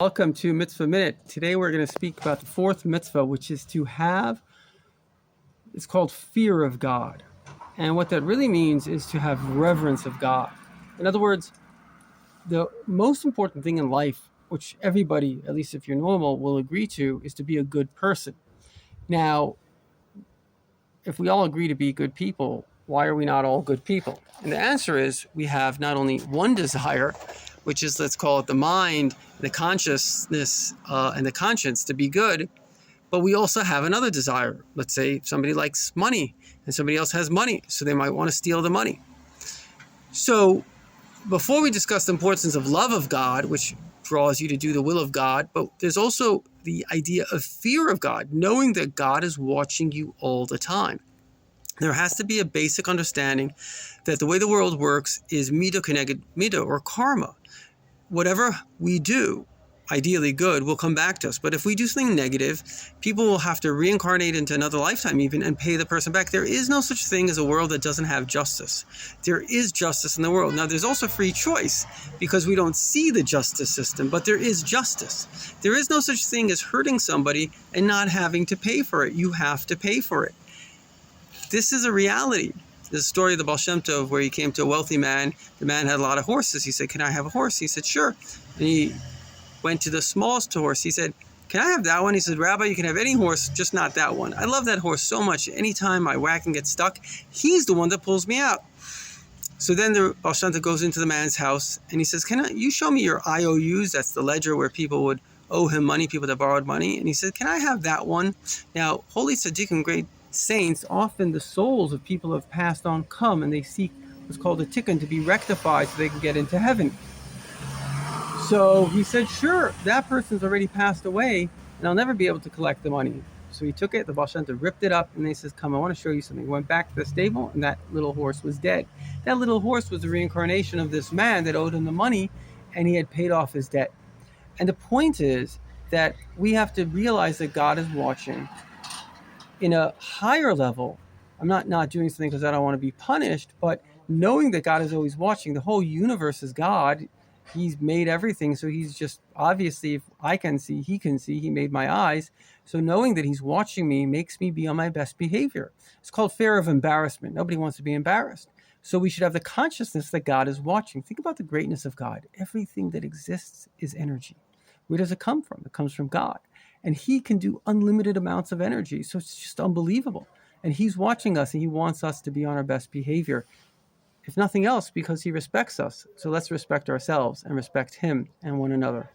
Welcome to Mitzvah Minute. Today we're going to speak about the fourth mitzvah, which is to have, it's called fear of God. And what that really means is to have reverence of God. In other words, the most important thing in life, which everybody, at least if you're normal, will agree to, is to be a good person. Now, if we all agree to be good people, why are we not all good people? And the answer is we have not only one desire, which is, let's call it the mind, the consciousness, and the conscience to be good, but we also have another desire. Let's say somebody likes money and somebody else has money, so they might want to steal the money. So before we discuss the importance of love of God, which draws you to do the will of God, but there's also the idea of fear of God, knowing that God is watching you all the time. There has to be a basic understanding that the way the world works is midah keneged midah, or karma. Whatever we do, ideally good, will come back to us. But if we do something negative, people will have to reincarnate into another lifetime even and pay the person back. There is no such thing as a world that doesn't have justice. There is justice in the world. Now, there's also free choice because we don't see the justice system, but there is justice. There is no such thing as hurting somebody and not having to pay for it. You have to pay for it. This is a reality. There's a story of the Baal Shem Tov where he came to a wealthy man. The man had a lot of horses. He said, "Can I have a horse?" He said, "Sure." And he went to the smallest horse. He said, "Can I have that one?" He said, "Rabbi, you can have any horse, just not that one. I love that horse so much. Anytime my wagon gets stuck, he's the one that pulls me out." So then the Baal Shem Tov goes into the man's house and he says, you show me your IOUs? That's the ledger where people would owe him money, people that borrowed money. And he said, "Can I have that one?" Now, holy tzaddikim, great saints, often the souls of people who have passed on come and they seek what's called a tikkun to be rectified so they can get into heaven. So he said, "Sure, that person's already passed away and I'll never be able to collect the money." So he took it, the Baal Shem Tov ripped it up, and they says, "Come, I want to show you something." He went back to the stable and that little horse was dead. That little horse was the reincarnation of this man that owed him the money, and he had paid off his debt. And the point is that we have to realize that God is watching. In a higher level, I'm not doing something because I don't want to be punished, but knowing that God is always watching. The whole universe is God. He's made everything, so he's just, obviously, if I can see, he can see. He made my eyes. So knowing that he's watching me makes me be on my best behavior. It's called fear of embarrassment. Nobody wants to be embarrassed. So we should have the consciousness that God is watching. Think about the greatness of God. Everything that exists is energy. Where does it come from? It comes from God. And he can do unlimited amounts of energy. So it's just unbelievable. And he's watching us, and he wants us to be on our best behavior. If nothing else, because he respects us. So let's respect ourselves and respect him and one another.